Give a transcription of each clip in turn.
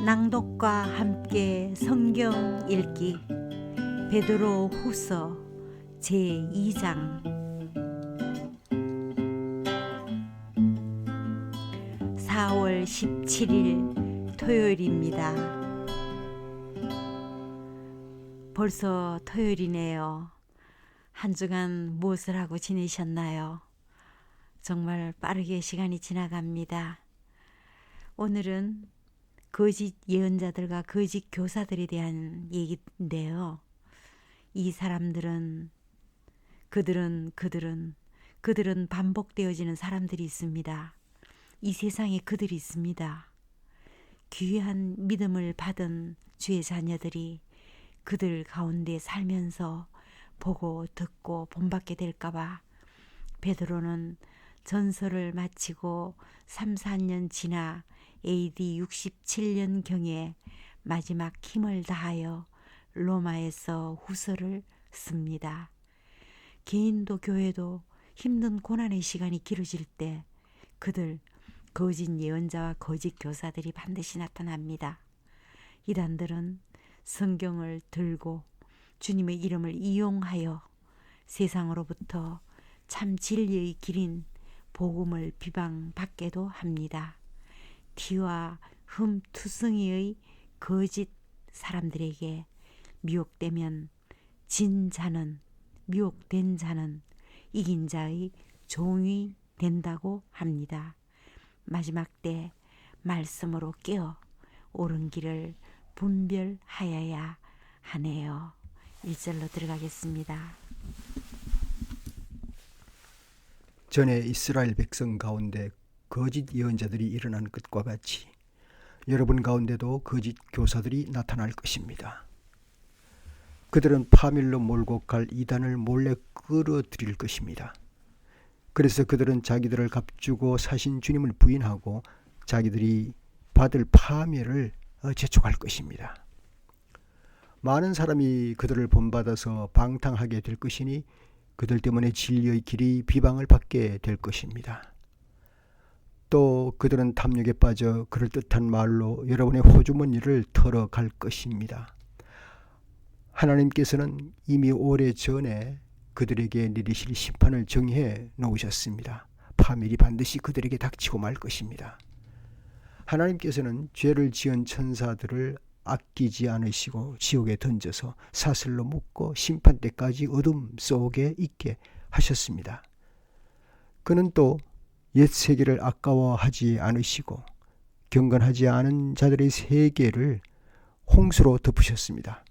낭독과 함께 성경 읽기 베드로 후서 제2장 4월 17일 토요일입니다. 벌써 토요일이네요. 한 주간 무엇을 하고 지내셨나요? 정말 빠르게 시간이 지나갑니다. 오늘은 거짓 예언자들과 거짓 교사들에 대한 얘기인데요. 이 사람들은 그들은 반복되어지는 사람들이 있습니다. 이 세상에 그들이 있습니다. 귀한 믿음을 받은 주의 자녀들이 그들 가운데 살면서 보고 듣고 본받게 될까봐 베드로는 전설을 마치고 3, 4년 지나 AD 67년경에 마지막 힘을 다하여 로마에서 후서를 씁니다. 개인도 교회도 힘든 고난의 시간이 길어질 때 그들 거짓 예언자와 거짓 교사들이 반드시 나타납니다. 이단들은 성경을 들고 주님의 이름을 이용하여 세상으로부터 참 진리의 길인 복음을 비방받게도 합니다. 티와 흠투성이의 거짓 사람들에게 미혹된 자는 이긴 자의 종이 된다고 합니다. 마지막 때 말씀으로 깨어 옳은 길을 분별하여야 하네요. 1절로 들어가겠습니다. 전에 이스라엘 백성 가운데 거짓 예언자들이 일어난 것과 같이 여러분 가운데도 거짓 교사들이 나타날 것입니다. 그들은 파멸로 몰고 갈 이단을 몰래 끌어들일 것입니다. 그래서 그들은 자기들을 값주고 사신 주님을 부인하고 자기들이 받을 파멸을 재촉할 것입니다. 많은 사람이 그들을 본받아서 방탕하게 될 것이니 그들 때문에 진리의 길이 비방을 받게 될 것입니다. 또 그들은 탐욕에 빠져 그럴듯한 말로 여러분의 호주머니를 털어갈 것입니다. 하나님께서는 이미 오래전에 그들에게 내리실 심판을 정해 놓으셨습니다. 파멸이 반드시 그들에게 닥치고 말 것입니다. 하나님께서는 죄를 지은 천사들을 아끼지 않으시고 지옥에 던져서 사슬로 묶고 심판 때까지 어둠 속에 있게 하셨습니다. 그는 또 옛 세계를 아까워하지 않으시고 경건하지 않은 자들의 세계를 홍수로 덮으셨습니다.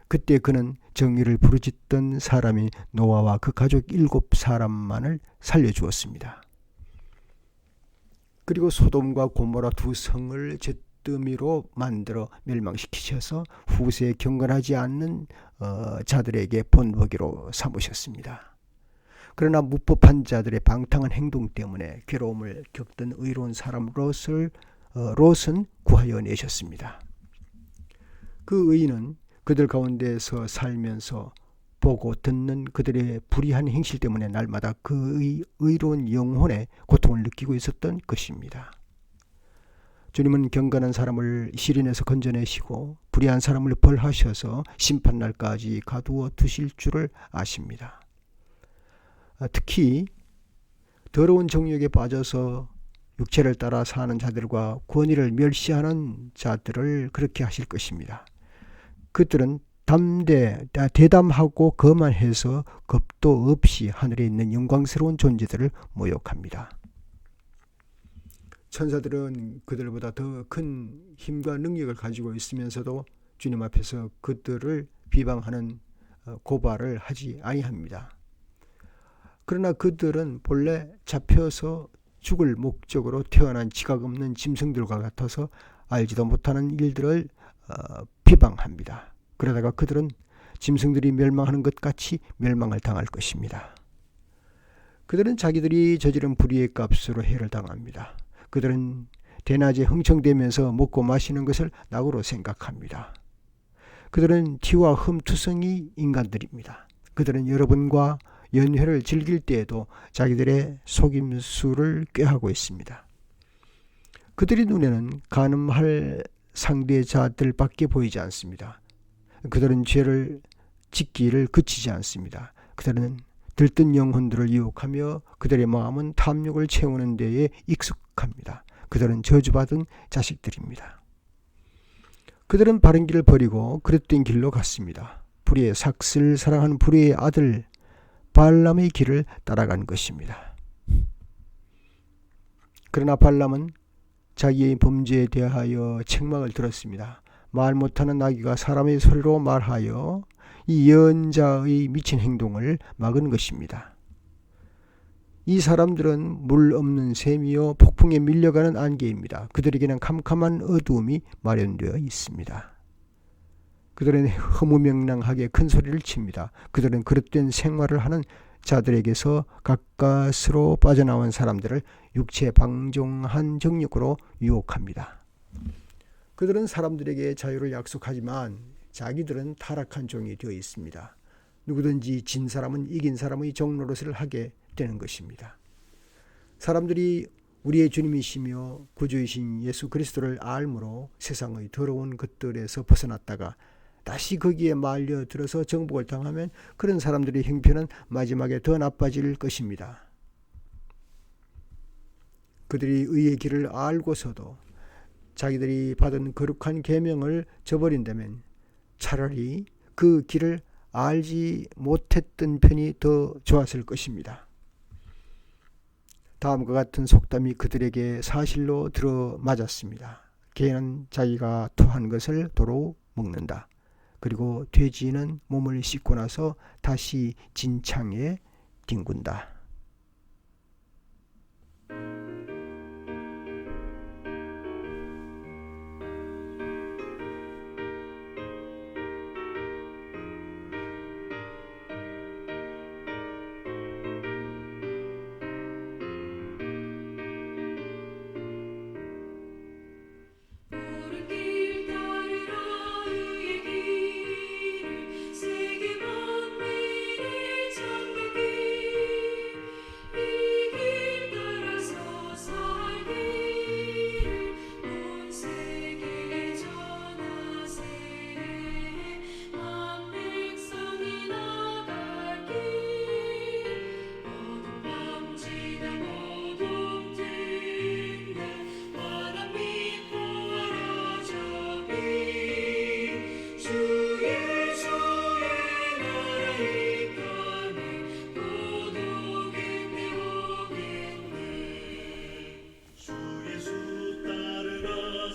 그때 그는 정의를 부르짖던 사람이 노아와 그 가족 7사람만을 살려주었습니다. 그리고 소돔과 고모라 두 성을 잿더미로 만들어 멸망시키셔서 후세에 경건하지 않는 자들에게 본보기로 삼으셨습니다. 그러나 무법한 자들의 방탕한 행동 때문에 괴로움을 겪던 의로운 사람 롯은 구하여 내셨습니다. 그 의인은 그들 가운데서 살면서 보고 듣는 그들의 불의한 행실 때문에 날마다 그의 의로운 영혼의 고통을 느끼고 있었던 것입니다. 주님은 경건한 사람을 시련에서 건져내시고 불의한 사람을 벌하셔서 심판날까지 가두어 두실 줄을 아십니다. 특히 더러운 정욕에 빠져서 육체를 따라 사는 자들과 권위를 멸시하는 자들을 그렇게 하실 것입니다. 그들은 대담하고 거만해서 겁도 없이 하늘에 있는 영광스러운 존재들을 모욕합니다. 천사들은 그들보다 더 큰 힘과 능력을 가지고 있으면서도 주님 앞에서 그들을 비방하는 고발을 하지 아니합니다. 그러나 그들은 본래 잡혀서 죽을 목적으로 태어난 지각 없는 짐승들과 같아서 알지도 못하는 일들을 비방합니다. 그러다가 그들은 짐승들이 멸망하는 것 같이 멸망을 당할 것입니다. 그들은 자기들이 저지른 불의의 값으로 해를 당합니다. 그들은 대낮에 흥청대면서 먹고 마시는 것을 낙으로 생각합니다. 그들은 티와 흠투성이 인간들입니다. 그들은 여러분과 연회를 즐길 때에도 자기들의 속임수를 꾀하고 있습니다. 그들의 눈에는 간음할 상대자들밖에 보이지 않습니다. 그들은 죄를 짓기를 그치지 않습니다. 그들은 들뜬 영혼들을 유혹하며 그들의 마음은 탐욕을 채우는 데에 익숙합니다. 그들은 저주받은 자식들입니다. 그들은 바른 길을 버리고 그릇된 길로 갔습니다. 불의의 삭슬 사랑하는 불의의 아들 발람의 길을 따라간 것입니다. 그러나 발람은 자기의 범죄에 대하여 책망을 들었습니다. 말 못하는 나귀가 사람의 소리로 말하여 이 예언자의 미친 행동을 막은 것입니다. 이 사람들은 물 없는 샘이요 폭풍에 밀려가는 안개입니다. 그들에게는 캄캄한 어두움이 마련되어 있습니다. 그들은 허무맹랑하게 큰 소리를 칩니다. 그들은 그릇된 생활을 하는 자들에게서 가까스로 빠져나온 사람들을 육체 방종한 정욕으로 유혹합니다. 그들은 사람들에게 자유를 약속하지만 자기들은 타락한 종이 되어 있습니다. 누구든지 진 사람은 이긴 사람의 종노릇을 하게 되는 것입니다. 사람들이 우리의 주님이시며 구주이신 예수 그리스도를 알므로 세상의 더러운 것들에서 벗어났다가 다시 거기에 말려들어서 정복을 당하면 그런 사람들의 형편은 마지막에 더 나빠질 것입니다. 그들이 의의 길을 알고서도 자기들이 받은 거룩한 계명을 저버린다면 차라리 그 길을 알지 못했던 편이 더 좋았을 것입니다. 다음과 같은 속담이 그들에게 사실로 들어맞았습니다. 개는 자기가 토한 것을 도로 먹는다. 그리고 돼지는 몸을 씻고 나서 다시 진창에 뒹군다. 주 예수 따르라